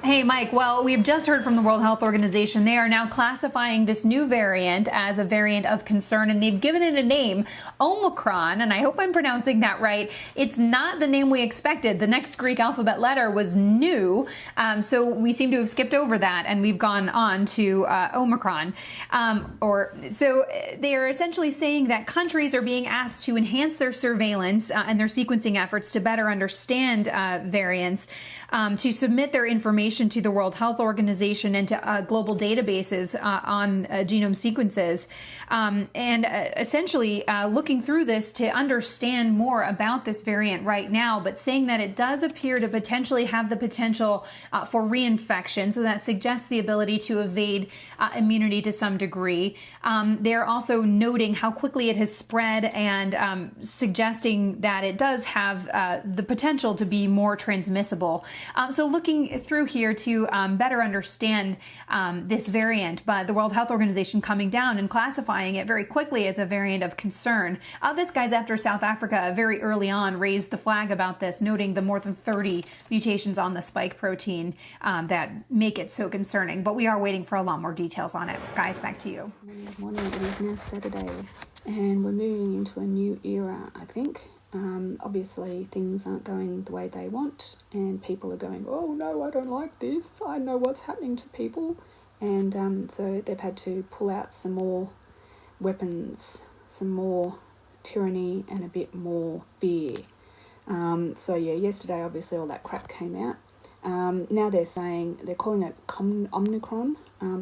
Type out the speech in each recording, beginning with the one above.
Hey, Mike. Well, we've just heard from the World Health Organization. They are now classifying this new variant as a variant of concern, and they've given it a name, OMICRON, and I hope I'm pronouncing that right. It's not the name we expected. The next Greek alphabet letter was nu, so we seem to have skipped over that, and we've gone on to Omicron. So they are essentially saying that countries are being asked to enhance their surveillance and their sequencing efforts to better understand variants, to submit their information to the World Health Organization and to global databases on genome sequences, and essentially looking through this to understand more about this variant right now, but saying that it does appear to potentially have the potential for reinfection, so that suggests the ability to evade immunity to some degree. They're also noting how quickly it has spread and suggesting that it does have the potential to be more transmissible. So looking through here to better understand this variant, but the World Health Organization coming down and classifying it very quickly as a variant of concern. This guy's after South Africa very early on raised the flag about this, noting the more than 30 mutations on the spike protein that make it so concerning. But we are waiting for a lot more details on it. Guys, back to you. Good morning. It is now Saturday, and we're moving into a new era, I think. Obviously things aren't going the way they want, and people are going, oh no, I don't like this, I know what's happening to people, and so they've had to pull out some more weapons, some more tyranny, and a bit more fear. So yeah, yesterday obviously all that crap came out. Now they're saying, they're calling it OMICRON,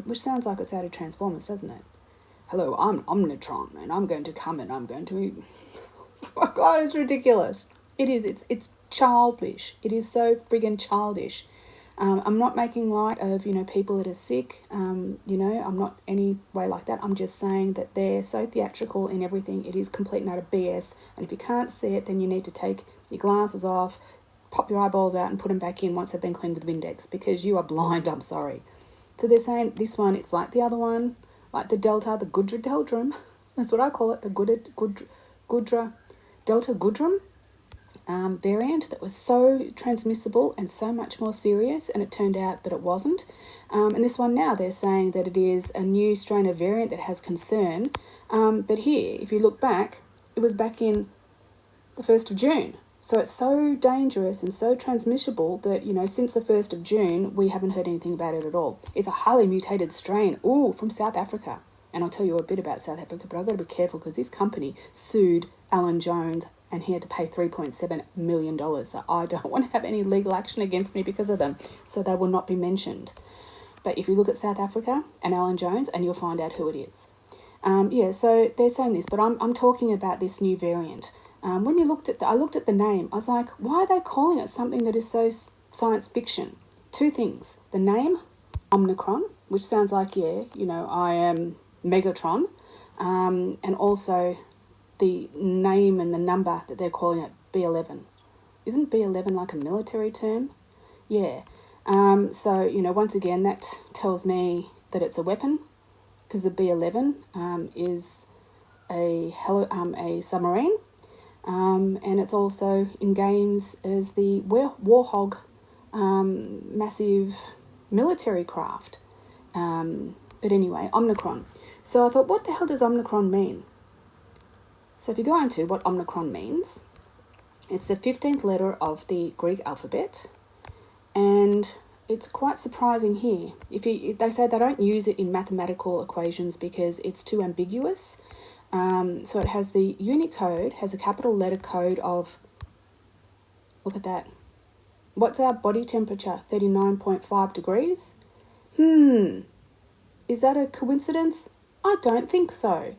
which sounds like it's out of Transformers, doesn't it? Hello, I'm Omnitron, and I'm going to come and I'm going to... Oh God, it's ridiculous. It is. It's childish. It is so friggin' childish. I'm not making light of, people that are sick. I'm not any way like that. I'm just saying that they're so theatrical in everything. It is complete and utter BS. And if you can't see it, then you need to take your glasses off, pop your eyeballs out and put them back in once they've been cleaned with Windex, because you are blind, I'm sorry. So they're saying this one, it's like the other one, like the Delta, the Gudra Deltrum. That's what I call it, the Gudra Delta Gudrum variant that was so transmissible and so much more serious, and it turned out that it wasn't. And this one now, they're saying that it is a new strain of variant that has concern. But here, if you look back, it was back in the 1st of June. So it's so dangerous and so transmissible that, since the 1st of June, we haven't heard anything about it at all. It's a highly mutated strain, from South Africa. And I'll tell you a bit about South Africa, but I've got to be careful because this company sued Alan Jones and he had to pay $3.7 million. So I don't want to have any legal action against me because of them. So they will not be mentioned. But if you look at South Africa and Alan Jones, and you'll find out who it is. So they're saying this, but I'm talking about this new variant. When I looked at the name, I was like, why are they calling it something that is so science fiction? Two things. The name, Omicron, which sounds like, I am MEGATRON, and also the name and the number that they're calling it, B11. Isn't B11 like a military term? Yeah. So, once again, that tells me that it's a weapon, because the B11 is a submarine, and it's also in games as the Warhog massive military craft. But anyway, Omicron. So I thought, what the hell does Omicron mean? So if you go on to what Omicron means, it's the 15th letter of the Greek alphabet, and it's quite surprising here. They say they don't use it in mathematical equations because it's too ambiguous. So it has the Unicode, has a capital letter code of, look at that. What's our body temperature? 39.5 degrees? Is that a coincidence? I don't think so.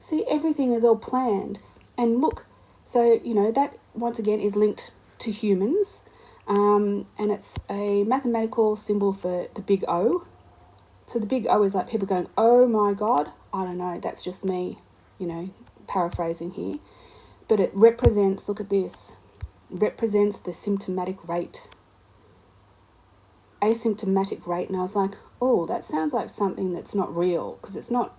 See, everything is all planned. And look, so, that once again is linked to humans. And it's a mathematical symbol for the big O. So the big O is like people going, oh my God. I don't know, that's just me, paraphrasing here. But it represents, look at this, represents the symptomatic rate. Asymptomatic rate. And I was like, oh, that sounds like something that's not real, because it's not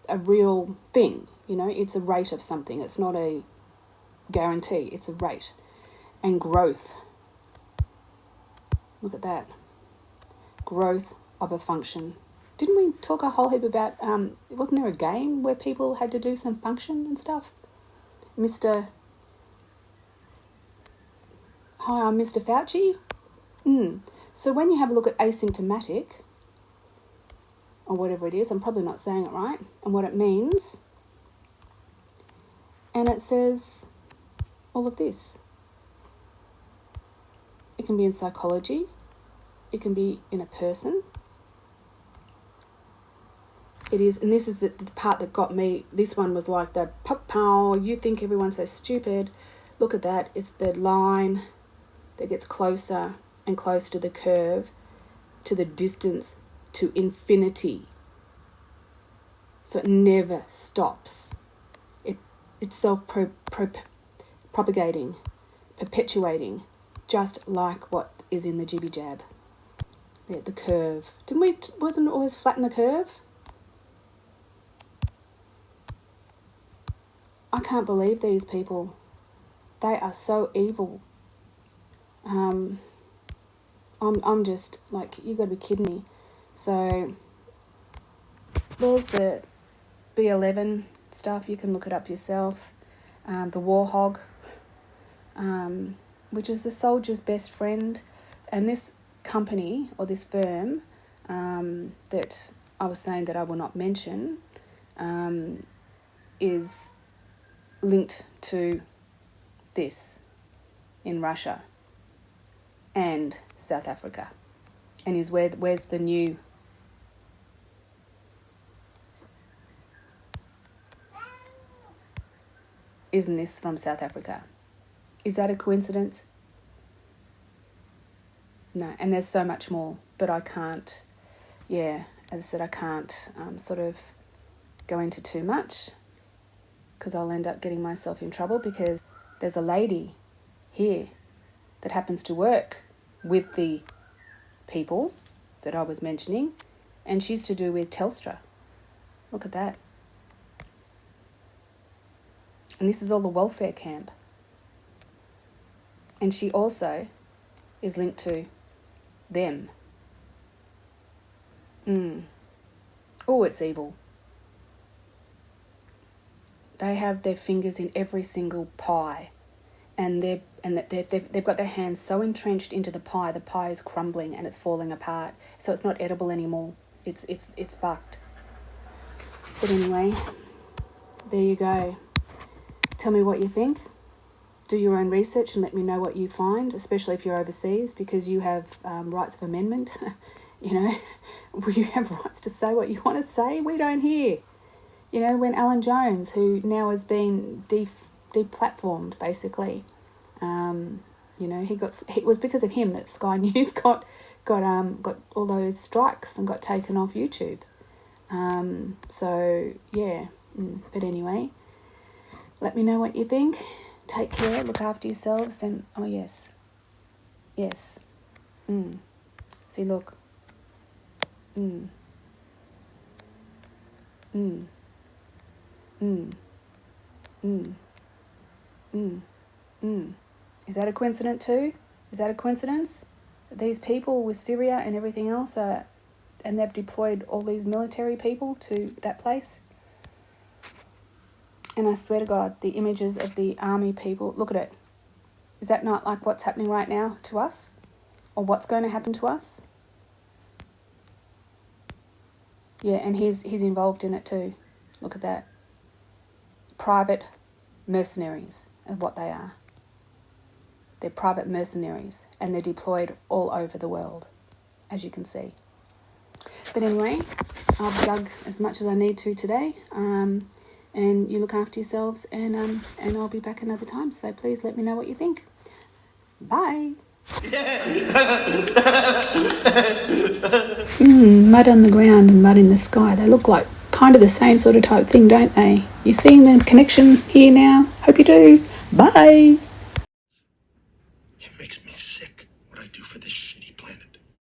a real thing, it's a rate of something. It's not a guarantee, it's a rate. And growth. Look at that. growth of a function. Didn't we talk a whole heap about, wasn't there a game where people had to do some function and stuff? Mr. Hi, I'm Mr. Fauci. So when you have a look at asymptomatic, or whatever it is, I'm probably not saying it right, and what it means, and it says all of this. It can be in psychology, it can be in a person. It is, and this is the part that got me. This one was like the pow, you think everyone's so stupid. Look at that, it's the line that gets closer and closer to the curve, to the distance, to infinity. So it never stops. It's self-propagating, perpetuating, just like what is in the jibby jab. Yeah, the curve. Wasn't it always flatten the curve? I can't believe these people. They are so evil. I'm just like, you gotta be kidding me. So there's the B11 stuff, you can look it up yourself. The war hog, which is the soldier's best friend. And this company, or this firm, that I was saying that I will not mention, is linked to this in Russia and South Africa, and is where's the new isn't this from South Africa? Is that a coincidence? No, and there's so much more, but I can't, as I said, I can't sort of go into too much, because I'll end up getting myself in trouble, because there's a lady here that happens to work with the people that I was mentioning, and she's to do with Telstra. Look at that. And this is all the welfare camp. And she also is linked to them. Oh, it's evil. They have their fingers in every single pie, and they've got their hands so entrenched into the pie is crumbling and it's falling apart. So it's not edible anymore. It's fucked. But anyway, there you go. Tell me what you think. Do your own research and let me know what you find, especially if you're overseas, because you have rights of amendment. You know, you have rights to say what you want to say. We don't here. You know, when Alan Jones, who now has been deplatformed, basically, you know, it was because of him that Sky News got all those strikes and got taken off YouTube. So yeah, but anyway, let me know what you think. Take care, look after yourselves, and oh yes. See, look. Is that a coincidence too? Is that a coincidence? These people with Syria and everything else and they've deployed all these military people to that place. And I swear to God, the images of the army people, look at it. Is that not like what's happening right now to us? Or what's going to happen to us? Yeah, and he's involved in it too. Look at that. Private mercenaries are what they are. They're private mercenaries, and they're deployed all over the world, as you can see. But anyway, I've dug as much as I need to today, and you look after yourselves, and I'll be back another time, so please let me know what you think. Bye! Mud on the ground and mud in the sky. They look like kind of the same sort of type thing, don't they? You seeing the connection here now? Hope you do. Bye!